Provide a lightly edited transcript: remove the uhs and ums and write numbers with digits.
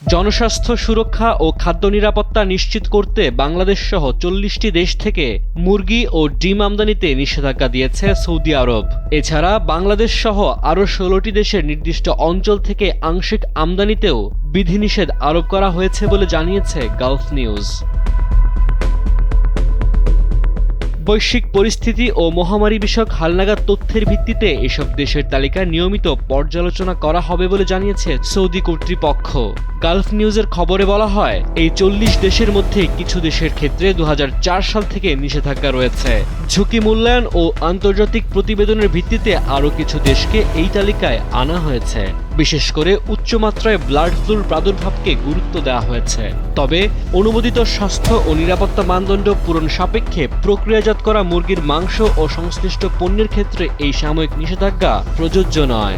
জনস্বাস্থ্য সুরক্ষা ও খাদ্য নিরাপত্তা নিশ্চিত করতে বাংলাদেশ সহ ৪০টি দেশ থেকে মুরগি ও ডিম আমদানিতে নিষেধাজ্ঞা দিয়েছে সৌদি আরব। এছাড়া বাংলাদেশ সহ আরও ১৬টি দেশের নির্দিষ্ট অঞ্চল থেকে আংশিক আমদানিতেও বিধিনিষেধ আরোপ করা হয়েছে বলে জানিয়েছে গালফ নিউজ। বৈশ্বিক পরিস্থিতি ও মহামারী বিষয়ক হালনাগাদ তথ্যের ভিত্তিতে এসব দেশের তালিকা নিয়মিত পর্যালোচনা করা হবে বলে জানিয়েছে সৌদি কর্তৃপক্ষ। গালফ নিউজের খবরে বলা হয়, এই ৪০ দেশের মধ্যে কিছু দেশের ক্ষেত্রে ২০০৪ সাল থেকে নিষেধাজ্ঞা রয়েছে। ঝুঁকি মূল্যায়ন ও আন্তর্জাতিক প্রতিবেদনের ভিত্তিতে আরও কিছু দেশকে এই তালিকায় আনা হয়েছে। বিশেষ করে উচ্চমাত্রায় ব্লাড ফ্লুর প্রাদুর্ভাবকে গুরুত্ব দেওয়া হয়েছে। তবে অনুমোদিত স্বাস্থ্য ও নিরাপত্তা মানদণ্ড পূরণ সাপেক্ষে প্রক্রিয়াজাত করা মুরগির মাংস ও সংশ্লিষ্ট পণ্যের ক্ষেত্রে এই সাময়িক নিষেধাজ্ঞা প্রযোজ্য নয়।